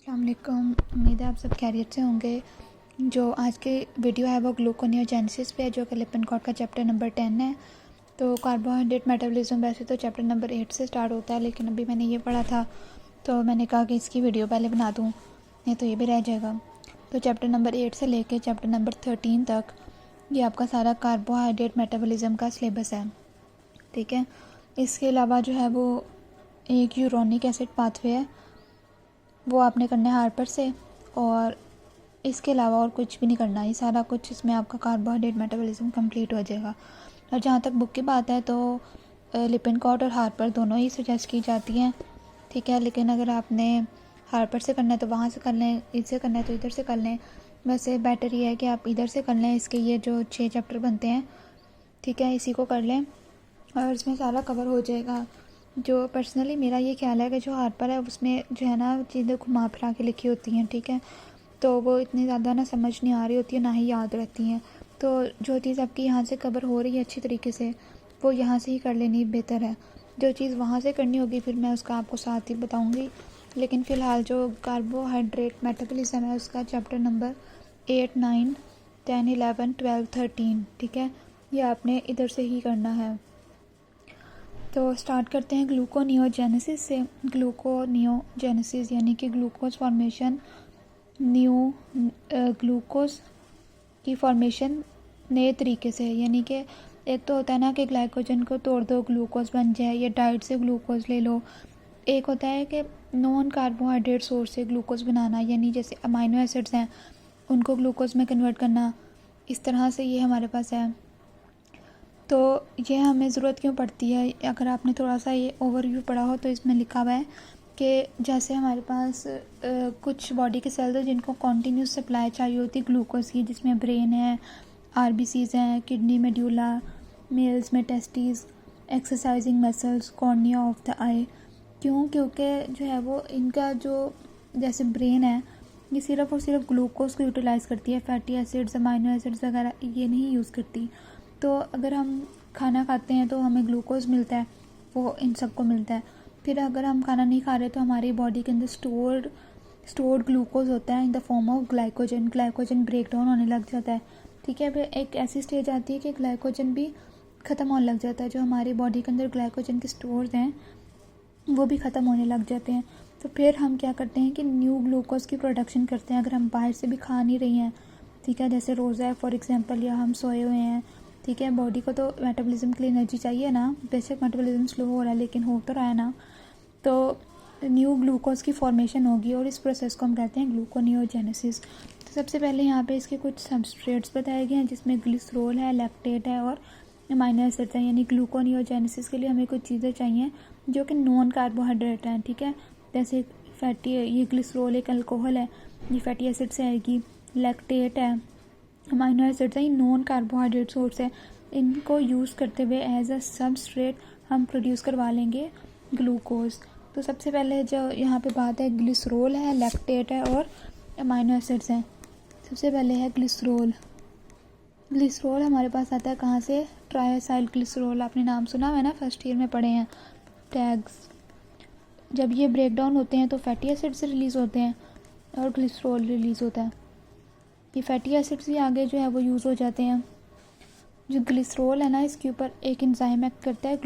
अस्सलाम वालेकुम। उम्मीद है आप सब खैरियत से होंगे। जो आज के वीडियो है वो ग्लूकोनियोजेनेसिस पे है, जो कि लिपिन-कोड का चैप्टर नंबर 10 है। तो कार्बोहाइड्रेट मेटाबॉलिज्म वैसे तो चैप्टर नंबर 8 से स्टार्ट होता है, लेकिन अभी मैंने ये पढ़ा था तो मैंने कहा कि इसकी वीडियो पहले बना दूँ, नहीं तो ये भी रह जाएगा। तो चैप्टर नंबर 8 से लेके चैप्टर नंबर 13 तक ये आपका सारा कार्बोहाइड्रेट मेटाबॉलिज्म का सिलेबस है, ठीक है। इसके अलावा जो है वो एक यूरोनिक एसिड पाथवे है, वो आपने करना है हार्पर से, और इसके अलावा और कुछ भी नहीं करना। ये सारा कुछ इसमें आपका कार्बोहाइड्रेट मेटाबॉलिज्म कंप्लीट हो जाएगा। और जहाँ तक बुक की बात है तो लिपिन-कोड और हार्पर दोनों ही सजेस्ट की जाती हैं, ठीक है। लेकिन अगर आपने हार्पर से करना है तो वहाँ से कर लें, इससे करना है तो इधर से कर लें। वैसे बेटर ये है कि आप इधर से कर लें, इसके ये जो 6 चैप्टर बनते हैं, ठीक है, इसी को कर लें और इसमें सारा कवर हो जाएगा। जो पर्सनली मेरा ये ख्याल है कि जो हार्पर है उसमें जो है ना चीज़ें घुमा फिरा के लिखी होती हैं, ठीक है, तो वो इतनी ज़्यादा ना समझ नहीं आ रही होती है, ना ही याद रहती हैं। तो जो चीज़ आपकी यहाँ से कवर हो रही है अच्छी तरीके से, वो यहाँ से ही कर लेनी बेहतर है। जो चीज़ वहाँ से करनी होगी फिर मैं उसका आपको साथ ही बताऊँगी। लेकिन फ़िलहाल जो कार्बोहाइड्रेट मेटाबॉलिज्म है उसका चैप्टर नंबर 8, 9, 10, 11, 12, 13, ठीक है, ये आपने इधर से ही करना है। तो स्टार्ट करते हैं ग्लूकोनियोजेनेसिस से। ग्लूकोनियोजेनेसिस यानी कि ग्लूकोज फॉर्मेशन, न्यू ग्लूकोज की फॉर्मेशन नए तरीके से, यानी कि एक तो होता है ना कि ग्लाइकोजन को तोड़ दो ग्लूकोज बन जाए, या डाइट से ग्लूकोज ले लो। एक होता है कि नॉन कार्बोहाइड्रेट सोर्स से ग्लूकोज बनाना, यानी जैसे अमाइनो एसिड्स हैं उनको ग्लूकोज में कन्वर्ट करना। इस तरह से ये हमारे पास है। तो ये हमें ज़रूरत क्यों पड़ती है? अगर आपने थोड़ा सा ये ओवरव्यू पढ़ा हो तो इसमें लिखा हुआ है कि जैसे हमारे पास कुछ बॉडी के सेल्स हैं जिनको कॉन्टीन्यूस सप्लाई चाहिए होती है ग्लूकोज की, जिसमें ब्रेन है, आरबीसीज हैं, किडनी, मेड्यूला, मेल्स में testis, exercising muscles, cornea of the eye. क्यों? क्योंकि जो है वो इनका जो जैसे ब्रेन है ये सिर्फ़ और सिर्फ ग्लूकोज को यूटिलाइज़ करती है, फैटी एसिड्स, अमाइनो एसिड्स वगैरह ये नहीं यूज़ करती। तो अगर हम खाना खाते हैं तो हमें ग्लूकोज मिलता है, वो इन सबको मिलता है। फिर अगर हम खाना नहीं खा रहे तो हमारी बॉडी के अंदर स्टोर्ड ग्लूकोज होता है in the form of glycogen. Glycogen break down होने लग जाता है, ठीक है। फिर एक ऐसी स्टेज आती है कि ग्लाइकोजन भी ख़त्म होने लग जाता है। जो हमारी बॉडी के अंदर ग्लाइकोजन के स्टोर्स हैं वो भी ख़त्म होने लग जाते हैं। तो फिर हम क्या करते हैं कि न्यू ग्लूकोज की प्रोडक्शन करते हैं। अगर हम बाहर से भी खा नहीं रही हैं, ठीक है, जैसे रोज़ा है फॉर एग्जांपल, या हम सोए हुए हैं, ठीक है, बॉडी को तो मेटाबॉलिज्म के लिए एनर्जी चाहिए ना। बेशक मेटाबॉलिज्म स्लो हो रहा है लेकिन हो तो रहा है ना। तो न्यू ग्लूकोज की फॉर्मेशन होगी और इस प्रोसेस को हम कहते हैं ग्लूकोनियोजेनेसिस। तो सबसे पहले यहाँ पे इसके कुछ सबस्ट्रेट्स बताए गए हैं, जिसमें ग्लिसरॉल है, लैक्टेट है और अमाइनो एसिड्स हैं। यानी ग्लूकोनियोजेनेसिस के लिए हमें कुछ चीज़ें चाहिए जो कि नॉन कार्बोहाइड्रेट हैं, ठीक है। जैसे फैटी, ये ग्लिसरॉल एक अल्कोहल है, ये फैटी एसिड से आएगी। लैक्टेट है, अमाइनो एसिड्स हैं, ये नॉन कार्बोहाइड्रेट सोर्स है। इनको यूज़ करते हुए एज अ सबस्ट्रेट हम प्रोड्यूस करवा लेंगे ग्लूकोज। तो सबसे पहले जो यहाँ पे बात है ग्लिसरॉल है, लैक्टेट है और अमाइनो एसिड्स हैं। सबसे पहले है ग्लिसरॉल। ग्लिसरॉल हमारे पास आता है कहाँ से? ट्राइएसाइल ग्लिसरॉल, आपने नाम सुना है ना, फर्स्ट ईयर में पढ़े हैं टैग्स। जब ये ब्रेक डाउन होते हैं तो फैटी एसिड से रिलीज़ होते हैं और ग्लिसरॉल रिलीज़ होता है। ये फैटी एसिड्स भी आगे जो है वो यूज़ हो जाते हैं। जो ग्लिसरॉल है ना, इसके ऊपर एक एंजाइम एक्ट करता है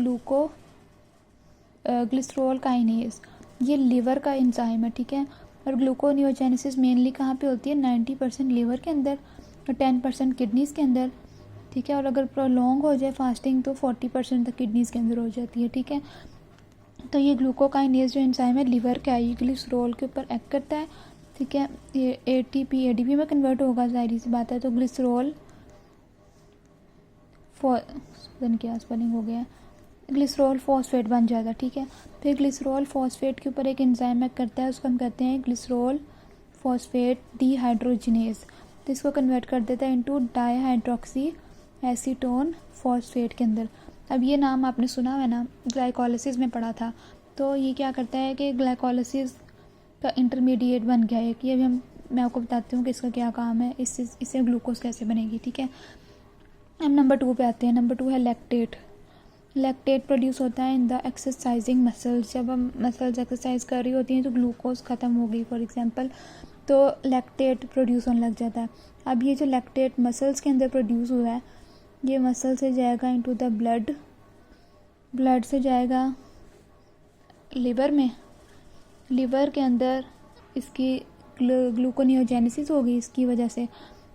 ग्लिसरॉल काइनेज। ये लिवर का एंजाइम है, ठीक है। और ग्लूकोनियोजेनेसिस मेनली कहाँ पे होती है? 90% लिवर के अंदर और 10% किडनीज़ के अंदर, ठीक है। और अगर प्रोलॉन्ग हो जाए फास्टिंग तो 40% तक किडनीज़ के अंदर हो जाती है, ठीक है। तो ये ग्लूकोकाइनेज जो एंजाइम है लिवर का, ये ग्लिसरॉल के ऊपर एक्ट करता है, ठीक है। ये एटीपी एडीपी में कन्वर्ट होगा, जाहिर सी बात है। तो ग्लिसरॉल क्या स्पेलिंग हो गया, ग्लिसरॉल फॉस्फेट बन जाएगा, ठीक है। फिर ग्लिसरॉल फॉस्फेट के ऊपर एक एंजाइम एक्ट करता है, उसको हम कहते हैं ग्लिसरॉल फॉस्फेट डीहाइड्रोजिनेज। तो इसको कन्वर्ट कर देता है इनटू डाईहाइड्रोक्सी एसीटोन फॉस्फेट के अंदर। अब ये नाम आपने सुना है ना, ग्लाइकोलाइसिस में पढ़ा था। तो ये क्या करता है कि ग्लाइकोलाइसिस का इंटरमीडिएट बन गया है कि अभी मैं आपको बताती हूँ कि इसका क्या काम है, इससे ग्लूकोज कैसे बनेगी, ठीक है। अब नंबर 2 पे आते हैं। नंबर 2 है लैक्टेट। लैक्टेट प्रोड्यूस होता है इन द एक्सरसाइजिंग मसल्स। जब हम मसल्स एक्सरसाइज कर रही होती हैं तो ग्लूकोज ख़त्म हो गई फॉर एग्जांपल, तो लैक्टेट प्रोड्यूस होने लग जाता है। अब ये जो लैक्टेट मसल्स के अंदर प्रोड्यूस हुआ है, ये मसल से जाएगा इनटू द ब्लड, ब्लड से जाएगा लिवर में, लिवर के अंदर इसकी ग्लूकोनियोजेनेसिस होगी इसकी वजह से,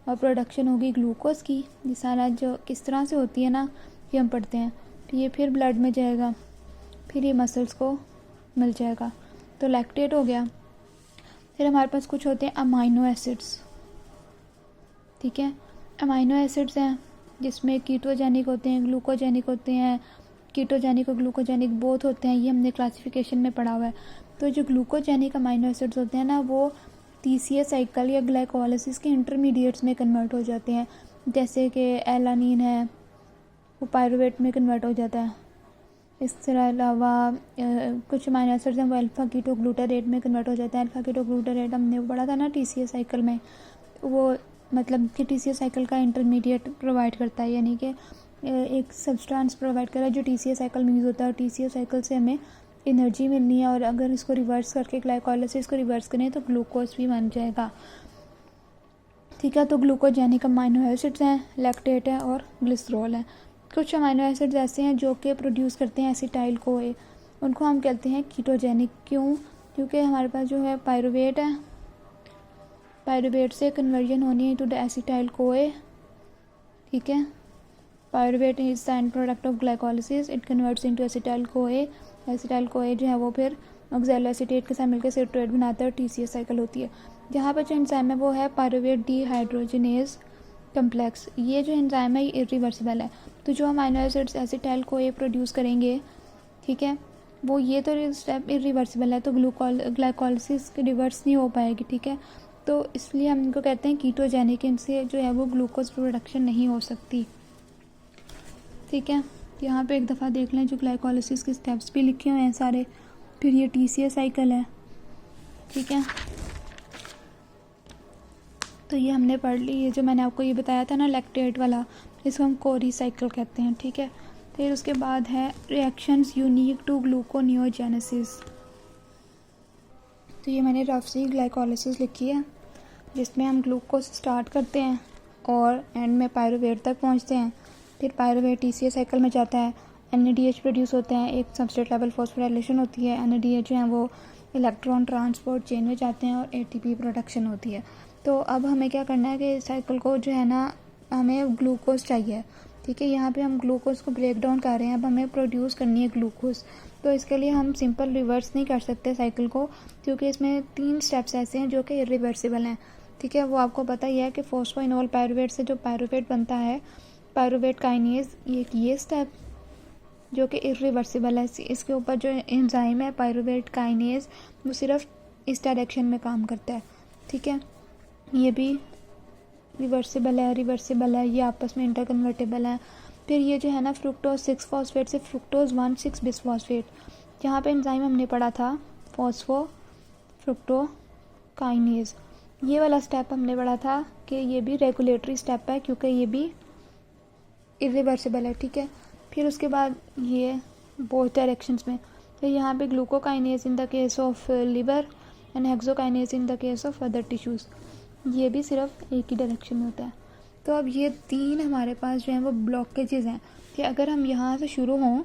और प्रोडक्शन होगी ग्लूकोज की। ये सारा जो किस तरह से होती है ना, ये हम पढ़ते हैं। तो ये फिर ब्लड में जाएगा, फिर ये मसल्स को मिल जाएगा, तो लैक्टेट हो गया। फिर हमारे पास कुछ होते हैं अमाइनो एसिड्स, ठीक है। अमाइनो एसिड्स हैं जिसमें कीटोजेनिक होते हैं, ग्लूकोजेनिक होते हैं, कीटोजेनिक और ग्लूकोजेनिक बोथ होते हैं, ये हमने क्लासिफिकेशन में पढ़ा हुआ है। तो जो ग्लूकोजेनिक अमाइनो एसिड्स होते हैं ना, वो TCA साइकिल या ग्लाइकोलाइसिस के इंटरमीडिएट्स में कन्वर्ट हो जाते हैं, जैसे कि एलानीन है वो पायरुवेट में कन्वर्ट हो जाता है। इस तरह अलावा कुछ अमाइनो एसिड्स हैं वो अल्फ़ा कीटोग्लूटारेट में कन्वर्ट हो जाते हैं। अल्फ़ा कीटोग्लूटारेट हमने वो पढ़ा था ना TCA साइकिल में, वो मतलब कि TCA साइकिल का इंटरमीडिएट प्रोवाइड करता है, यानी कि एक सब्सटेंस प्रोवाइड कर रहा है जो TCA साइकिल में यूज़ होता है, और TCA साइकिल से हमें एनर्जी मिलनी है, और अगर इसको रिवर्स करके ग्लाइकोलाइसिस को रिवर्स करें तो ग्लूकोज भी बन जाएगा, ठीक है। तो ग्लूकोजेनिक अमाइनो एसिड्स हैं, लैक्टेट है और ग्लिसरॉल है। कुछ अमाइनो एसिड्स ऐसे हैं जो कि प्रोड्यूस करते हैं एसिटाइल कोए, उनको हम कहते हैं कीटोजेनिक। क्यों? क्योंकि हमारे पास जो है पायरुवेट है, पायरुवेट से कन्वर्जन होनी है टू द एसिटाइल कोए, ठीक है। Pyruvate is the end product of glycolysis, it converts into acetyl CoA. Acetyl CoA जो है वो फिर ऑक्सैलो एसीटेट के साथ मिलकर सिट्रेट बनाता है और TCA साइकिल होती है। जहाँ पर जो एंजाइम है वो है पायरुवेट डीहाइड्रोजिनेज कम्प्लेक्स। ये जो एंजाइम है ये इरिवर्सिबल है। तो जो amino acids acetyl CoA produce करेंगे, ठीक है, वो ये तो स्टेप इरिवर्सिबल है, तो ग्लाइकोलाइसिस रिवर्स नहीं हो पाएगी, ठीक है। तो इसलिए हम इनको कहते हैं कीटोजेनिक, इनसे जो है वो ग्लूकोज प्रोडक्शन नहीं हो सकती, ठीक है। यहाँ पे एक दफ़ा देख लें, जो ग्लाइकोलाइसिस के स्टेप्स भी लिखे हुए हैं सारे, फिर ये TCA साइकिल है, ठीक है। तो ये हमने पढ़ ली। ये जो मैंने आपको ये बताया था ना लैक्टेट वाला, इसको हम कोरी साइकिल कहते हैं, ठीक है। फिर उसके बाद है रिएक्शंस यूनिक टू ग्लूकोनियोजेनेसिस। तो ये मैंने रफ सी ग्लाइकोलाइसिस लिखी है, जिसमें हम ग्लूकोज स्टार्ट करते हैं और एंड में पायरुवेट तक पहुंचते हैं। फिर पायरुवेट TCA साइकिल में जाता है, NADH प्रोड्यूस होते हैं, एक सबस्ट्रेट लेवल फॉस्फोराइलेशन होती है, NADH जो है वो इलेक्ट्रॉन ट्रांसपोर्ट चेन में जाते हैं और ATP प्रोडक्शन होती है। तो अब हमें क्या करना है कि साइकिल को जो है ना, हमें ग्लूकोज चाहिए, ठीक है। यहाँ पे हम ग्लूकोज को ब्रेक डाउन कर रहे हैं, अब हमें प्रोड्यूस करनी है ग्लूकोज। तो इसके लिए हम सिंपल रिवर्स नहीं कर सकते साइकिल को, क्योंकि इसमें 3 स्टेप्स ऐसे हैं जो कि इरिवर्सिबल हैं, ठीक है। वो आपको पता ही है कि फॉस्फोइनोल पायरुवेट से जो पायरुवेट बनता है, पायरुवेट काइनेज, ये स्टेप जो कि इरिवर्सिबल है। इसके ऊपर जो एंजाइम है पायरुवेट काइनेज, वो सिर्फ इस डायरेक्शन में काम करता है, ठीक है। ये भी रिवर्सिबल है, रिवर्सिबल है, ये आपस में इंटरकन्वर्टेबल है। फिर ये जो है ना फ्रुक्टोज 6 फॉस्फेट से फ्रुक्टोज 1,6 बिसफॉस्फेट, जहाँ पे एंजाइम हमने पढ़ा था फॉस्फो फ्रुक्टो काइनेज, ये वाला स्टेप हमने पढ़ा था कि ये भी रेगुलेटरी स्टेप है, क्योंकि ये भी इरिवर्सिबल है, ठीक है। फिर उसके बाद ये बोथ डायरेक्शंस में, फिर यहाँ पे glucokinase in the case of liver and hexokinase in the case of other tissues, ये भी सिर्फ एक ही डायरेक्शन में होता है। तो अब ये 3 हमारे पास जो हैं वो ब्लॉकेजेस हैं कि अगर हम यहाँ से शुरू हों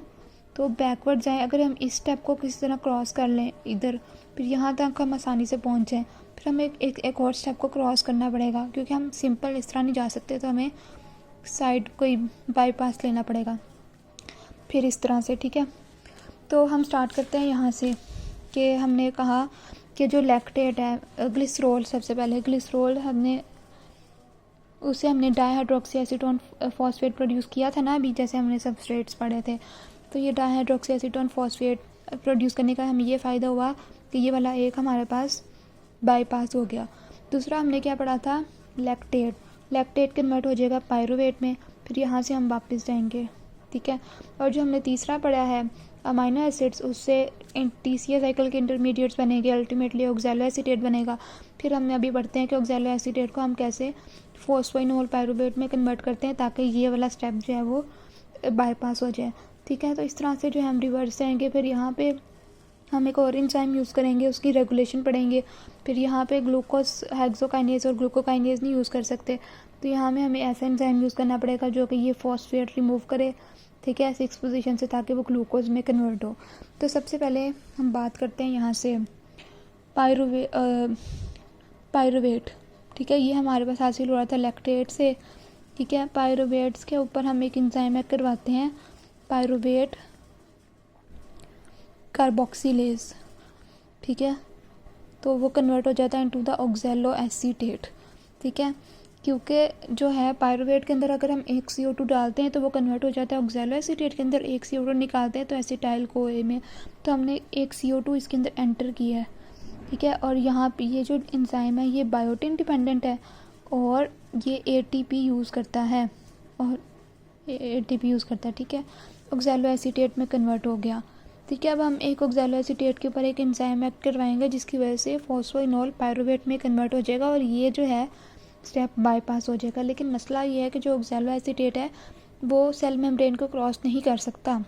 तो बैकवर्ड जाएं, अगर हम इस स्टेप को किसी तरह क्रॉस कर लें इधर, फिर यहाँ तक हम आसानी से पहुँच जाएँ, फिर हमें एक और स्टेप को क्रॉस करना पड़ेगा, क्योंकि हम सिंपल इस तरह नहीं जा सकते, तो हमें साइड कोई बाईपास लेना पड़ेगा, फिर इस तरह से, ठीक है। तो हम स्टार्ट करते हैं यहाँ से कि हमने कहा कि जो लैक्टेट है, ग्लिसरॉल, सबसे पहले ग्लिसरॉल हमने डाईहाइड्रोक्सी एसीटोन फॉस्फेट प्रोड्यूस किया था ना अभी, जैसे हमने सबस्ट्रेट्स पढ़े थे। तो ये डाईहाइड्रोक्सी एसीटोन फॉस्फेट प्रोड्यूस करने का हमें ये फ़ायदा हुआ कि ये वाला एक हमारे पास बाईपास हो गया। दूसरा हमने क्या पढ़ा था, लैक्टेट, लैक्टेट कन्वर्ट हो जाएगा पायरुवेट में, फिर यहाँ से हम वापस जाएंगे, ठीक है। और जो हमने तीसरा पढ़ा है अमाइनो एसिड्स, उससे TCA साइकिल के इंटरमीडिएट्स बनेंगे, अल्टीमेटली ऑक्सैलो एसीटेट बनेगा। फिर हमने अभी पढ़ते हैं कि ऑक्सैलो एसीटेट को हम कैसे फॉस्फोइनोल पायरुवेट में कन्वर्ट करते हैं ताकि ये वाला स्टेप जो है वो बाईपास हो जाए, ठीक है। तो इस तरह से जो है हम रिवर्स जाएंगे। फिर यहाँ पे हम एक और एंजाइम यूज़ करेंगे, उसकी रेगुलेशन पढ़ेंगे। फिर यहाँ पे ग्लूकोज हेक्सोकाइनेज और ग्लूकोकाइनेज नहीं यूज़ कर सकते, तो यहाँ में हमें ऐसा एंजाइम यूज़ करना पड़ेगा जो कि ये फॉस्फेट रिमूव करे, ठीक है, 6 पोजीशन से, ताकि वो ग्लूकोज में कन्वर्ट हो। तो सबसे पहले हम बात करते हैं यहाँ से पायरुवेट, ठीक है। ये हमारे पास हासिल हो रहा था लैक्टेट से, ठीक है। पायरुवेट्स के ऊपर हम एक एंजाइम ऐड करवाते हैं, पायरुवेट कार्बोक्सिलेज, ठीक है। तो वो कन्वर्ट हो जाता है इनटू द ऑक्सैलो एसीटेट, ठीक है। क्योंकि जो है पायरुवेट के अंदर अगर हम एक CO2 डालते हैं तो वो कन्वर्ट हो जाता है ऑक्सैलो एसीटेट के अंदर, एक CO2 निकालते हैं तो एसिटाइल CoA में, तो हमने एक CO2 इसके अंदर एंटर किया है, ठीक है। और यहाँ पे ये जो एंजाइम है ये बायोटिन डिपेंडेंट है और ये ATP यूज़ करता है, ठीक है। ऑक्सैलो एसीटेट में कन्वर्ट हो गया, ठीक है। अब हम एक ऑक्सैलो एसीटेट के ऊपर एक एंजाइम ऐड करवाएंगे जिसकी वजह से फॉस्फोइनोल पायरुवेट में कन्वर्ट हो जाएगा और ये जो है स्टेप बाईपास हो जाएगा। लेकिन मसला ये है कि जो ऑक्सैलो एसीटेट है वो सेल मेम्ब्रेन को क्रॉस नहीं कर सकता,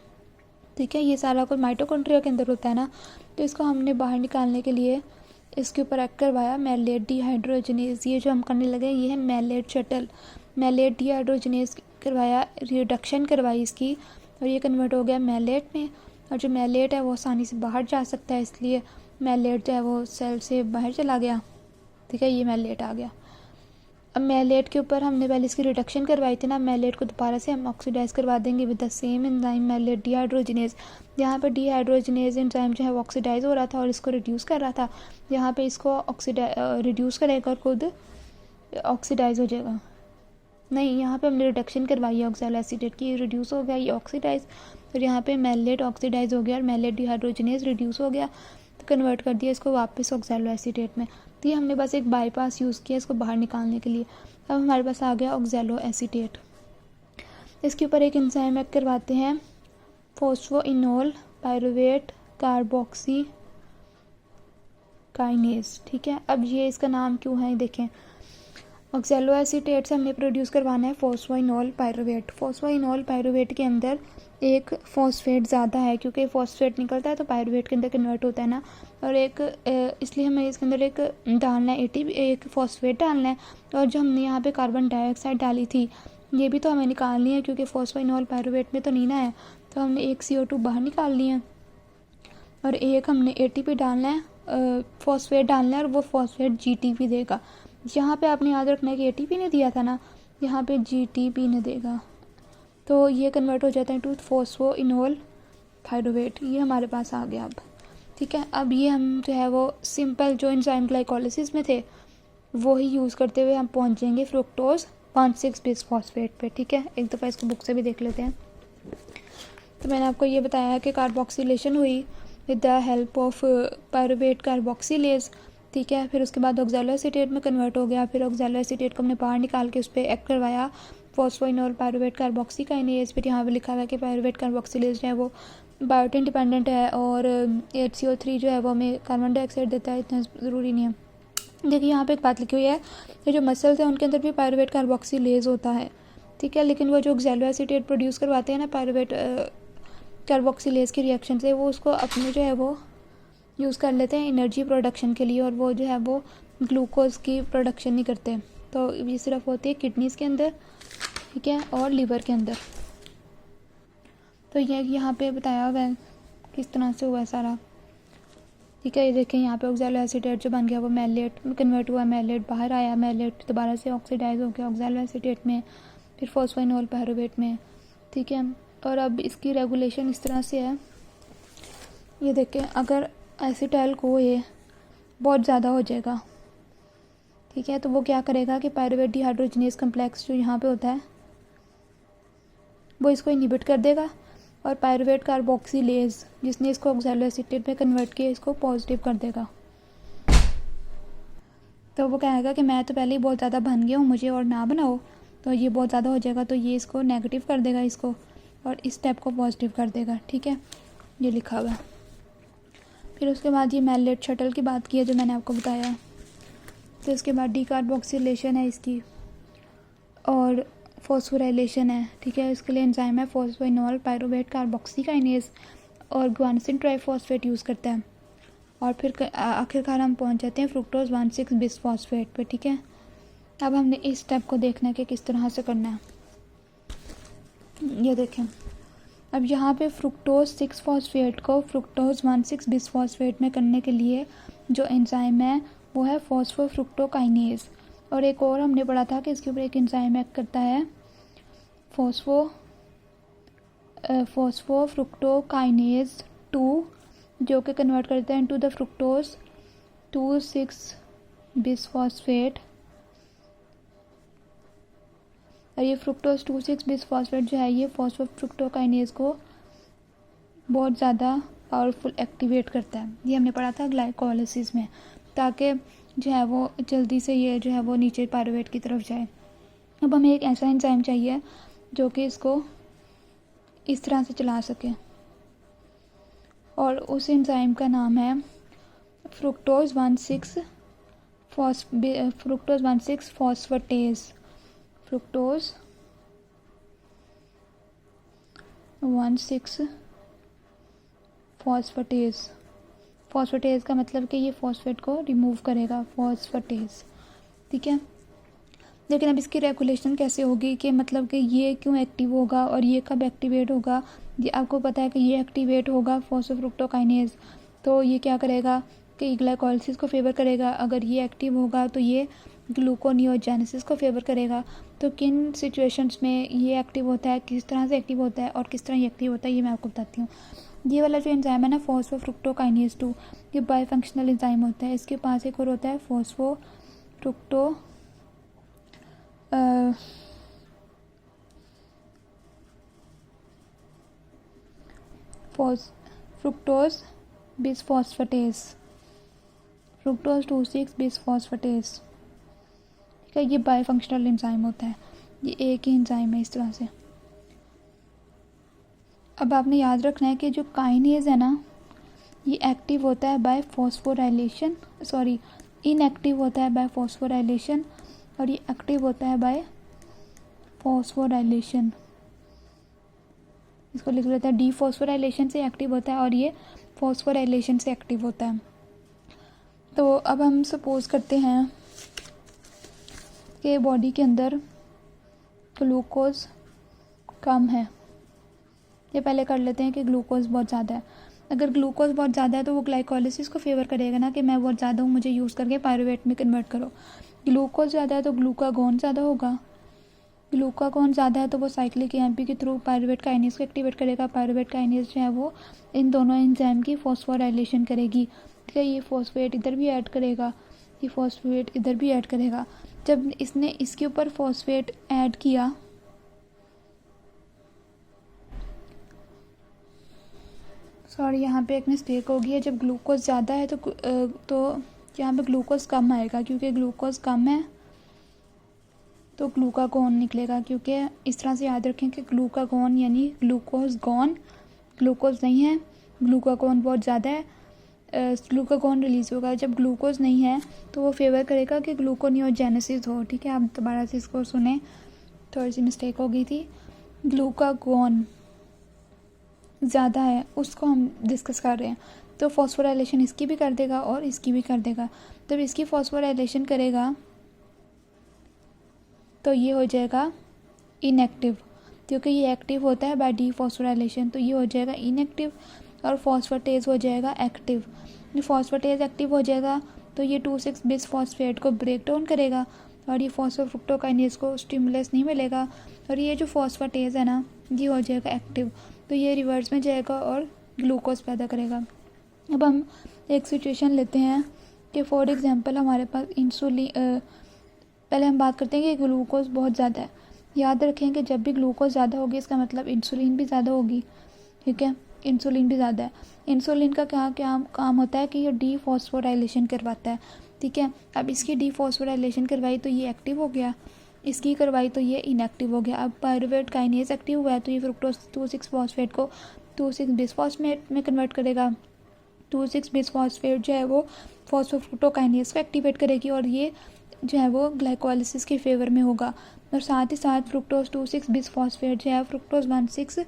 ठीक है। ये सारा कुछ माइटोकॉन्ड्रिया के अंदर होता है ना, तो इसको हमने बाहर निकालने के लिए इसके ऊपर ऐड करवाया मैलेट डिहाइड्रोजनेज। ये जो हम करने लगे ये है मैलेट शटल, मैलेट डिहाइड्रोजनेज करवाया, रिडक्शन करवाई इसकी और ये कन्वर्ट हो गया मैलेट में। और जो मैलेट है वो आसानी से बाहर जा सकता है, इसलिए मैलेट जो है वो सेल से बाहर चला गया, ठीक है। ये मैलेट आ गया। अब मैलेट के ऊपर हमने पहले इसकी रिडक्शन करवाई थी ना, मैलेट को दोबारा से हम ऑक्सीडाइज करवा देंगे with the same enzyme malate dehydrogenase. यहाँ पे डिहाइड्रोजनेज एंजाइम जो है वो ऑक्सीडाइज हो रहा था और इसको रिड्यूस कर रहा था, यहाँ पे इसको रिड्यूस करेगा और खुद ऑक्सीडाइज हो जाएगा। नहीं, यहाँ पे हमने रिडक्शन करवाई है ऑक्सैलो एसीटेट की, रिड्यूस हो गया, ये ऑक्सीडाइज, फिर यहाँ पे मैलेट ऑक्सीडाइज हो गया और मैलेट डिहाइड्रोजनेज रिड्यूस हो गया, तो कन्वर्ट कर दिया इसको वापस ऑक्सैलो एसीटेट में। तो ये हमने बस एक बाईपास यूज़ किया इसको बाहर निकालने के लिए। अब हमारे पास आ गया ऑक्सैलो एसीटेट। इसके ऊपर एक एंजाइम ऐड करवाते हैं फॉस्फोइनोल पायरुवेट कार्बोक्सी काइनेज, ठीक है। अब ये इसका नाम क्यों है देखें, ऑक्सैलो एसीटेट से हमने प्रोड्यूस करवाना है फॉस्फोइनोल पायरुवेट। फॉस्फोइनोल पायरुवेट के अंदर एक फॉस्फेट ज़्यादा है, क्योंकि फॉस्फेट निकलता है तो पायरुवेट के अंदर कन्वर्ट होता है ना, और एक इसलिए हमें इसके अंदर एक डालना है एक फॉस्फेट डालना है। और जो हमने यहाँ पे कार्बन डाइऑक्साइड डाली थी ये भी तो हमें निकालनी है, क्योंकि फॉस्फोइनोल पायरुवेट में तो नीना है, तो हमने एक CO2 बाहर निकालनी है और एक हमने ATP डालना है, फॉस्फेट डालना है, और वो फॉस्फेट GTP देगा। यहाँ पे आपने याद रखना है कि ATP ने दिया था ना, यहाँ पे GTP ने देगा, तो ये कन्वर्ट हो जाता है टू फॉस्फोइनोल पायरुवेट। ये हमारे पास आ गया अब, ठीक है। अब ये हम जो है वो सिंपल जो एंजाइम ग्लाइकोलिसिस में थे वो ही यूज़ करते हुए हम पहुँच जाएंगे फ्रुक्टोज 5,6 बिस फॉस्फेट पे, ठीक है। एक दफ़ा इसको बुक से भी देख लेते हैं। तो मैंने आपको ये बताया कि कार्बोक्सिलेशन हुई with the help of pyruvate carboxylase, ठीक है। फिर उसके बाद ऑक्सैलो एसीटेट में कन्वर्ट हो गया, फिर ऑक्सैलो एसीटेट को हमने बाहर निकाल के उस पर ऐड करवाया फॉस्फोइनोल पायरुवेट कार्बोक्सी काइनेज। फिर यहाँ पे लिखा हुआ है कि पायरुवेट कार्बोक्सिलेज जो है वो बायोटिन डिपेंडेंट है और HCO3 जो है वो हमें कार्बन डाइऑक्साइड देता है, इतना ज़रूरी नहीं है। देखिए यहाँ पे एक बात लिखी हुई है कि जो मसल्स हैं उनके अंदर भी पायरुवेट कार्बोक्सिलेज होता है, ठीक है। लेकिन वो जो ऑक्सैलो एसीटेट प्रोड्यूस करवाते हैं ना पायरुवेट कार्बोक्सिलेज की रिएक्शन से, वो उसको अपने जो है वो यूज़ कर लेते हैं एनर्जी प्रोडक्शन के लिए, और वो जो है वो ग्लूकोज की प्रोडक्शन नहीं करते। तो ये सिर्फ होती है किडनीज़ के अंदर, ठीक है, और लीवर के अंदर। तो ये यहाँ पे बताया हुआ है किस तरह से हुआ है सारा, ठीक है। ये देखें यहाँ पे ऑक्सैलो एसीटेट जो बन गया वो मैलेट में कन्वर्ट हुआ, मैलेट बाहर आया, मैलेट दोबारा से ऑक्सीडाइज हो गया ऑक्सैलो एसीटेट में, फिर फॉस्फोइनोल पायरुवेट में, ठीक है। और अब इसकी रेगुलेशन इस तरह से है, ये देखें अगर एसिटाइल CoA बहुत ज़्यादा हो जाएगा, ठीक है, तो वो क्या करेगा कि पायरुवेट डिहाइड्रोजनेज कम्प्लेक्स जो यहाँ पे होता है वो इसको इनहिबिट कर देगा, और पायरुवेट कार्बोक्सिलेज जिसने इसको ऑक्सैलो एसीटेट में कन्वर्ट किया इसको पॉजिटिव कर देगा। तो वो कहेगा कि मैं तो पहले ही बहुत ज़्यादा बन गया हूँ, मुझे और ना बनाओ, तो ये बहुत ज़्यादा हो जाएगा, तो ये इसको नेगेटिव कर देगा इसको, और इस स्टेप को पॉजिटिव कर देगा, ठीक है। ये लिखा हुआ है। फिर उसके बाद ये मैलेट शटल की बात की है जो मैंने आपको बताया, तो इसके बाद डीकार्बोक्सिलेशन है इसकी, और फॉस्फोराइलेशन है, ठीक है। इसके लिए एंजाइम है फॉस्फोइनोल पायरुवेट कार्बोक्सीकाइनेज और ग्वानिसिन ट्राइफॉस्फेट यूज़ करता है। और फिर आखिरकार हम पहुंच जाते हैं फ्रुक्टोज 1,6 बिसफॉस्फेट पे, ठीक है। अब हमने इस स्टेप को देखना है कि किस तरह से करना है। ये देखें, अब यहाँ पे फ्रुक्टोज 6 फॉस्फेट को फ्रुक्टोज 1,6 बिसफॉस्फेट में करने के लिए जो एंजाइम है वो है फॉस्फोफ्रुक्टोकाइनेज। और एक और हमने पढ़ा था कि इसके ऊपर एक एंजाइम एक्ट करता है फॉस्फोफ्रुक्टोकाइनेज 2, जो कि कन्वर्ट करता है इनटू द फ्रुक्टोज 2,6 बिसफॉस्फेट। और ये फ्रुक्टोज 2,6 बिसफॉस्फेट जो है ये फॉस्फोफ्रुक्टोकाइनेज को बहुत ज़्यादा पावरफुल एक्टिवेट करता है। ये हमने पढ़ा था ग्लाइकोलाइसिस में, ताकि जो है वो जल्दी से ये जो है वो नीचे पायरुवेट की तरफ जाए। अब हमें एक ऐसा एंजाइम चाहिए जो कि इसको इस तरह से चला सके, और उस एंजाइम का नाम है fructose 1,6 phosphatase. Fructose 1,6 phosphatase. Phosphatase का मतलब कि ये फॉस्फेट को रिमूव करेगा, फॉस्फेटेज, ठीक है। लेकिन अब इसकी रेगुलेशन कैसे होगी, कि मतलब कि ये क्यों एक्टिव होगा और ये कब एक्टिवेट होगा। ये आपको पता है कि ये एक्टिवेट होगा फॉस्फोफ्रुक्टोकाइनेज, तो ये क्या करेगा कि ग्लाइकोलाइसिस को फेवर करेगा। अगर ये एक्टिव होगा तो ये ग्लूकोनियोजेनेसिस को फेवर करेगा। तो किन सिचुएशंस में ये एक्टिव होता है, किस तरह से एक्टिव होता है और किस तरह ये एक्टिव होता है, ये मैं आपको बताती हूँ। ये वाला जो एंजाइम है ना फॉस्फोफ्रुक्टोकाइनेज 2, ये बाईफंक्शनल एंजाइम होता है। इसके पास एक और होता है फ्रुक्टोज बिसफॉस्फेटेज, फ्रुक्टोज 2,6 बिसफॉस्फेटेज, ठीक है। ये बाईफंक्शनल एंजाइम होता है, ये एक ही एंजाइम है इस तरह से। अब आपने याद रखना है कि जो काइनेज है ना ये एक्टिव होता है बाय फॉस्फोराइलेशन, सॉरी इनएक्टिव होता है बाय फॉस्फोराइलेशन, और ये एक्टिव होता है बाय फॉस्फोराइलेशन। इसको लिख लेते हैं, डीफॉस्फोराइलेशन से एक्टिव होता है और ये फॉस्फोराइलेशन से एक्टिव होता है। तो अब हम सपोज करते हैं कि बॉडी के अंदर ग्लूकोज कम है। ये पहले कर लेते हैं कि ग्लूकोज बहुत ज़्यादा है। अगर ग्लूकोज बहुत ज़्यादा है तो वो ग्लाइकोलाइसिस को फेवर करेगा ना, कि मैं बहुत ज़्यादा हूँ, मुझे यूज़ करके पायरुवेट में कन्वर्ट करो। ग्लूकोज ज़्यादा है तो ग्लूकागॉन ज़्यादा होगा। ग्लूकागॉन ज़्यादा है तो वो साइक्लिक एएमपी के थ्रू पायरुवेट काइनेज को एक्टिवेट करेगा। पायरुवेट काइनेज जो है वो इन दोनों एंजाइम की फॉस्फोराइलेशन करेगी, ठीक है। ये फॉस्फेट इधर भी ऐड करेगा, ये फॉस्फेट इधर भी ऐड करेगा। जब इसने इसके ऊपर फॉस्फेट ऐड किया, सॉरी यहाँ पे एक मिस्टेक हो गई है। जब ग्लूकोज ज़्यादा है तो यहाँ पे ग्लूकोज कम आएगा, क्योंकि ग्लूकोज कम है तो ग्लूकागॉन निकलेगा। क्योंकि इस तरह से याद रखें कि ग्लूकागॉन यानी ग्लूकोज गॉन, ग्लूकोज नहीं है, ग्लूकागॉन बहुत ज़्यादा है, ग्लूकागॉन रिलीज़ होगा। जब ग्लूकोज नहीं है तो वो फेवर करेगा कि ग्लूकोनियोजेनेसिस हो, ठीक है। आप दोबारा से इसको सुने, थोड़ी सी मिस्टेक हो गई थी। ग्लूकागॉन ज़्यादा है उसको हम डिस्कस कर रहे हैं, तो फॉस्फोराइलेशन इसकी भी कर देगा और इसकी भी कर देगा। जब इसकी फॉस्फोराइलेशन करेगा तो ये हो जाएगा इनएक्टिव, क्योंकि ये एक्टिव होता है बाय डीफॉस्फोराइलेशन, तो ये हो जाएगा इनएक्टिव और फॉस्फेटेज हो जाएगा एक्टिव। ये फॉस्फेटेज एक्टिव हो जाएगा तो ये 2,6 बिसफॉस्फेट को ब्रेक डाउन करेगा और ये फॉस्फोफ्रुक्टोकाइनेज को स्टिमुलस नहीं मिलेगा, और ये जो फॉस्फेटेज है ना ये हो जाएगा एक्टिव, तो ये रिवर्स में जाएगा और ग्लूकोज पैदा करेगा। अब हम एक सिचुएशन लेते हैं कि फॉर एग्जांपल हमारे पास इंसुलिन, पहले हम बात करते हैं कि ग्लूकोज बहुत ज़्यादा है। याद रखें कि जब भी ग्लूकोज ज़्यादा होगी इसका मतलब इंसुलिन भी ज़्यादा होगी, ठीक है। इंसुलिन भी ज़्यादा है। इंसुलिन का क्या क्या काम होता है कि ये डीफॉस्फोराइलेशन करवाता है, ठीक है। अब इसकी डीफॉस्फोराइलेशन करवाई तो ये एक्टिव हो गया, इसकी करवाई तो ये इनएक्टिव हो गया। अब पायरुवेट काइनेज एक्टिव हुआ है तो ये फ्रुक्टोज 2,6 फॉस्फेट को 2,6 बिसफॉस्फेट में कन्वर्ट करेगा, 2,6 बिसफॉस्फेट जो है वो फॉस्फोफ्रुक्टोकाइनेज को एक्टिवेट करेगी और ये जो है वो ग्लाइकोलाइसिस के फेवर में होगा। और साथ ही साथ फ्रुक्टोज 2,6 बिसफॉस्फेट जो है फ्रुक्टोज 1,6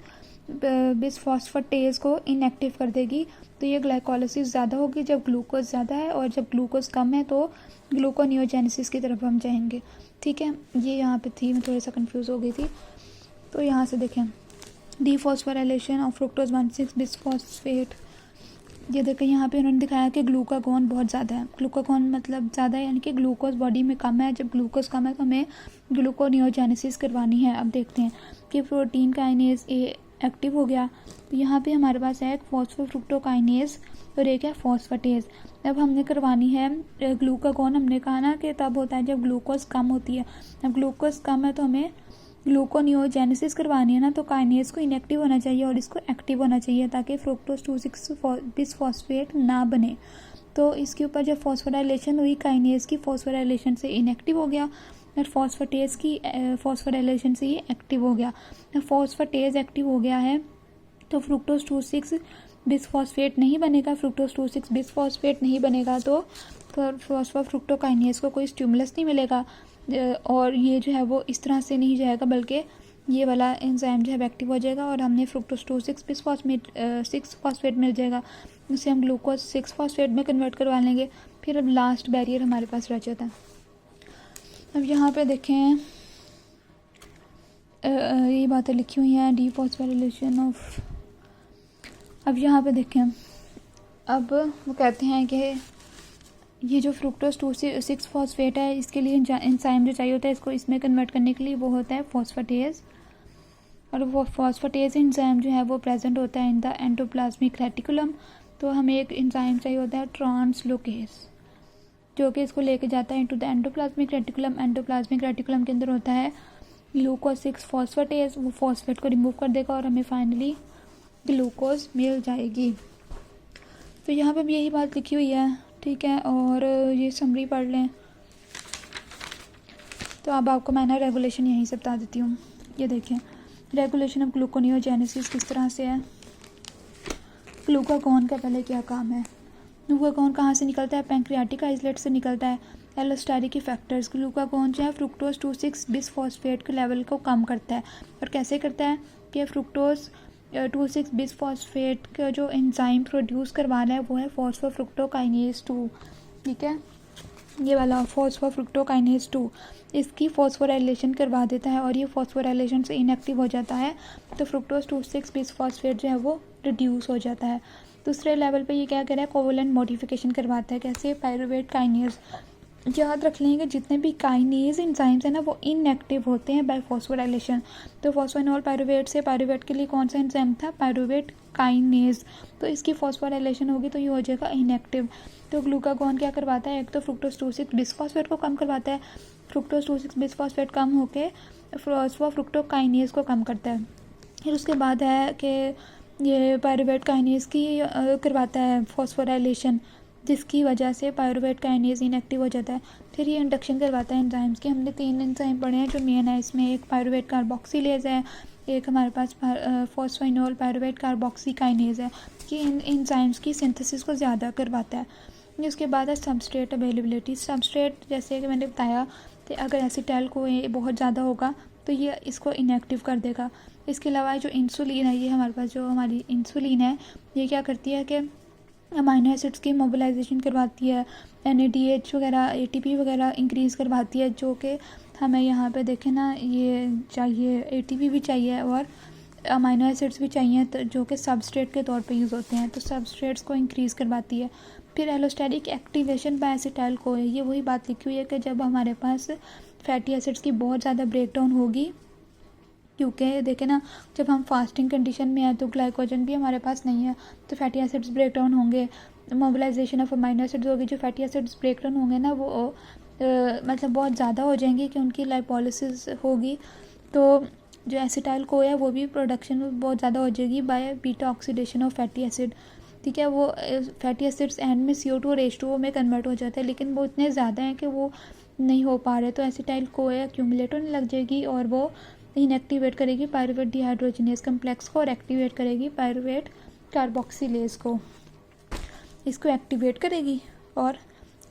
बिसफॉस्फेटेज को इनएक्टिव कर देगी। तो ये ग्लाइकोलाइसिस ज़्यादा होगी जब ग्लूकोज ज़्यादा है, और जब ग्लूकोज कम है तो ग्लूकोनियोजेनेसिस की तरफ हम जाएंगे। ठीक है, ये यहाँ पे थी, मैं थोड़ा सा कंफ्यूज हो गई थी। तो यहाँ से देखें, डीफॉस्फोराइलेशन ऑफ फ्रुक्टोज 1,6 बिसफॉस्फेट, ये देखें यहाँ पे उन्होंने दिखाया कि ग्लूकागॉन बहुत ज़्यादा है। ग्लूकागॉन मतलब ज़्यादा है, यानी कि ग्लूकोज बॉडी में कम है। जब ग्लूकोज कम है तो हमें ग्लूकोनियोजेनेसिस करवानी है। अब देखते हैं कि प्रोटीन काइनेज ए एक्टिव हो गया। तो यहाँ पे हमारे पास है एक फॉस्फोफ्रुक्टोकाइनेज और एक है फॉस्फेटेज। अब हमने करवानी है ग्लूकागॉन, हमने कहा ना कि तब होता है जब ग्लूकोज कम होती है। अब ग्लूकोज कम है तो हमें ग्लूकोनियोजेनेसिस करवानी है ना, तो काइनेज को इनएक्टिव होना चाहिए और इसको एक्टिव होना चाहिए ताकि फ्रुक्टोज 2,6 बिसफॉस्फेट ना बने। तो इसके ऊपर जब फॉस्फोराइलेशन हुई काइनेज की, फॉस्फोराइलेशन से इनएक्टिव हो गया और फॉस्फेटेज की फॉस्फोराइलेशन से ये एक्टिव हो गया। फॉस्फेटेज एक्टिव हो गया है तो फ्रुक्टोज 2,6 बिसफॉस्फेट नहीं बनेगा। फ्रुक्टोज 2,6 बिसफॉस्फेट नहीं बनेगा तो फॉस्फोफ्रुक्टोकाइनेज को कोई स्टिमुलस नहीं मिलेगा और ये जो है वो इस तरह से नहीं जाएगा, बल्कि ये वाला एंजाइम जो है एक्टिव हो जाएगा और हमने फ्रुक्टोज 2,6 बिसफॉस्फेट 6 फॉस्फेट मिल जाएगा। उसे हम ग्लूकोज 6 फॉस्फेट में कन्वर्ट करवा लेंगे। फिर अब लास्ट बैरियर हमारे पास रह जाता है। अब यहाँ पे देखें ये बातें लिखी हुई हैं, डीफॉस्फोराइलेशन ऑफ। अब यहाँ पे देखें, अब वो कहते हैं कि ये जो फ्रुक्टोज 2,6 फॉस्फेट है, इसके लिए एंजाइम जो चाहिए होता है इसको इसमें कन्वर्ट करने के लिए, वो होता है फॉस्फेटेज। और वो फॉस्फेटेज एंजाइम जो है वो प्रेजेंट होता है इन द एंडोप्लाज्मिक रेटिकुलम। तो हमें एक एंजाइम चाहिए होता है ट्रांसलोकेज, जो कि इसको लेके जाता है into the endoplasmic reticulum. Endoplasmic reticulum के अंदर होता है ग्लूकोज 6 फॉस्फेटेज, वो फॉस्फेट को रिमूव कर देगा और हमें फाइनली ग्लूकोज मिल जाएगी। तो यहाँ पे भी यही बात लिखी हुई है। ठीक है, और ये समरी पढ़ लें। तो अब आपको मैं ना रेगुलेशन यहीं से बता देती हूँ। ये देखें, रेगुलेशन ऑफ ग्लूकोनियोजेनेसिस किस तरह से है। ग्लूकागॉन का पहले क्या काम है। ग्लूकागॉन कहाँ से निकलता है, पैंक्रियाटिक आइसलेट से निकलता है। एलोस्टेरिक इफेक्टर्स, ग्लूकागॉन जो है फ्रुक्टोज 2,6 बिसफॉस्फेट के लेवल को कम करता है। और कैसे करता है कि फ्रुक्टोज 2,6 बिसफॉस्फेट का जो एंजाइम प्रोड्यूस करवाना है वो है फॉस्फोफ्रुक्टोकाइनेज 2। ठीक है, ये वाला फॉस्फोफ्रुक्टोकाइनेज 2 इसकी फॉस्फोराइलेशन करवा देता है और ये फॉस्फोराइलेशन से इनएक्टिव हो जाता है। तो फ्रुक्टोज 2,6 बिसफॉस्फेट जो है वो रिड्यूस हो जाता है। दूसरे लेवल पे ये क्या कर रहा है, कोवलेंट मॉडिफिकेशन करवाता है। कैसे, पायरुवेट काइनेज। याद रख लेंगे जितने भी काइनेज एंजाइम्स हैं ना वो इनएक्टिव होते हैं बाय फॉस्फोराइलेशन। तो फॉस्फेनॉल पायरुवेट से, पायरुवेट के लिए कौन सा एंजाइम था, पायरुवेट काइनेज। तो इसकी फॉस्फोराइलेशन होगी तो ये हो जाएगा इनएक्टिव। तो ग्लूकागॉन क्या करवाता है, एक तो फ्रुक्टोज 2,6 बिसफॉस्फेट को कम करवाता है। फ्रुक्टोज 2,6 बिसफॉस्फेट कम होके फॉस्फोफ्रुक्टोकाइनेज को कम करता है। फिर उसके बाद है कि ये पायरुवेट काइनेज की करवाता है फॉस्फोराइलेशन, जिसकी वजह से पायरुवेट काइनेज इनएक्टिव हो जाता है। फिर ये इंडक्शन करवाता है एंजाइम्स की। हमने 3 एंजाइम पढ़े हैं जो मेन है इसमें। एक पायरुवेट कार्बोक्सिलेज है, एक हमारे पास फॉस्फेनॉल पायरुवेट कार्बोक्सी काइनेज है, कि इन एंजाइम्स की सिंथेसिस को ज़्यादा करवाता है। उसके बाद है सबस्ट्रेट अवेलेबिलिटी। सबस्ट्रेट जैसे कि मैंने बताया कि अगर एसिटाइल को बहुत ज़्यादा होगा तो ये इसको इनएक्टिव कर देगा। इसके अलावा जो इंसुलिन है, ये हमारे पास जो हमारी इंसुलिन है ये क्या करती है कि अमाइनो एसिड्स की मोबिलाइजेशन करवाती है। NADH वगैरह ATP वगैरह इंक्रीज़ करवाती है, जो कि हमें यहाँ पे देखें ना ये चाहिए, ATP भी चाहिए और अमाइनो एसिड्स भी चाहिए, तो जो कि सबस्ट्रेट के तौर पे यूज़ होते हैं। तो सबस्ट्रेट्स को इंक्रीज़ करवाती है। फिर allosteric activation bye acetyl co है, ये वही बात लिखी हुई है कि जब हमारे पास फैटी एसिड्स की बहुत ज़्यादा ब्रेकडाउन होगी, क्योंकि देखें ना जब हम फास्टिंग कंडीशन में हैं तो ग्लाइकोजन भी हमारे पास नहीं है, तो फैटी एसिड्स ब्रेकडाउन होंगे, मोबिलाइजेशन ऑफ अमाइनो एसिड्स होगी। जो फैटी एसिड्स ब्रेकडाउन होंगे ना वो मतलब बहुत ज़्यादा हो जाएंगे कि उनकी लाइपोलिसिस होगी, तो जो एसिटाइल को है वो भी प्रोडक्शन बहुत ज़्यादा हो जाएगी by beta oxidation of fatty acid. ठीक है, वो फैटी एसिड्स एंड में CO2 और H2O में कन्वर्ट हो जाता है, लेकिन वो इतने ज़्यादा हैं कि वो नहीं हो पा रहे, तो एसिटाइल को एक्यूमुलेट होने लग जाएगी और वो इनएक्टिवेट करेगी पायरुवेट डिहाइड्रोजनेज कम्प्लेक्स को और एक्टिवेट करेगी पायरुवेट कार्बोक्सिलेज को। इसको एक्टिवेट करेगी और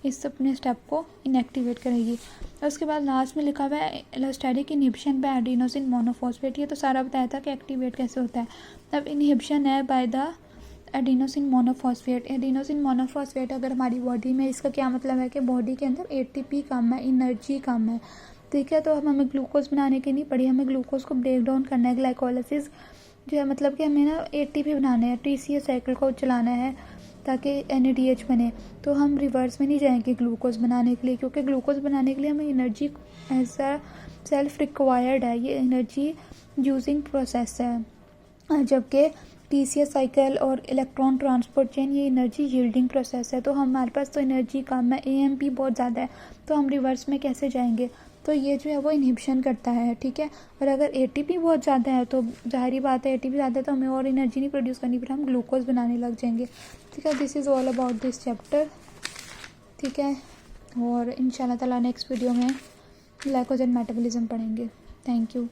इस अपने स्टेप को इनएक्टिवेट करेगी। और उसके बाद लास्ट में लिखा हुआ है allosteric inhibition by adenosine monophosphate. ये तो सारा बताया था कि एक्टिवेट कैसे होता है। अब इनहिबिशन है by the adenosine monophosphate. Adenosine monophosphate अगर हमारी बॉडी में, इसका क्या मतलब है कि बॉडी के अंदर एटीपी कम है, एनर्जी कम है, ठीक है। तो अब हमें ग्लूकोज बनाने की नहीं पड़ी, हमें ग्लूकोज को ब्रेक डाउन करना है, ग्लाइकोलाइसिस जो है, मतलब कि हमें ना एटीपी बनाना है, टीसीएस साइकिल को चलाना है ताकि एनएडीएच बने। तो हम रिवर्स में नहीं जाएंगे ग्लूकोज बनाने के लिए, क्योंकि ग्लूकोज बनाने के लिए हमें एनर्जी ऐसा सेल्फ रिक्वायर्ड है, ये एनर्जी यूजिंग प्रोसेस है। जबकि टीसीएस साइकिल और इलेक्ट्रॉन ट्रांसपोर्ट चेन ये एनर्जी यील्डिंग प्रोसेस है। तो हमारे पास तो एनर्जी कम है, एएमपी बहुत ज़्यादा है, तो हम रिवर्स में कैसे जाएंगे। तो ये जो है वो इनहिबिशन करता है, ठीक है। और अगर एटीपी बहुत ज़्यादा है तो जाहिर बात है, एटीपी ज़्यादा है तो हमें और एनर्जी नहीं प्रोड्यूस करनी, फिर हम ग्लूकोज बनाने लग जाएंगे, ठीक है। This is all about this chapter, ठीक है। और इंशाल्लाह ताला नेक्स्ट वीडियो में ग्लाइकोजन मेटाबॉलिज्म पढ़ेंगे। Thank you.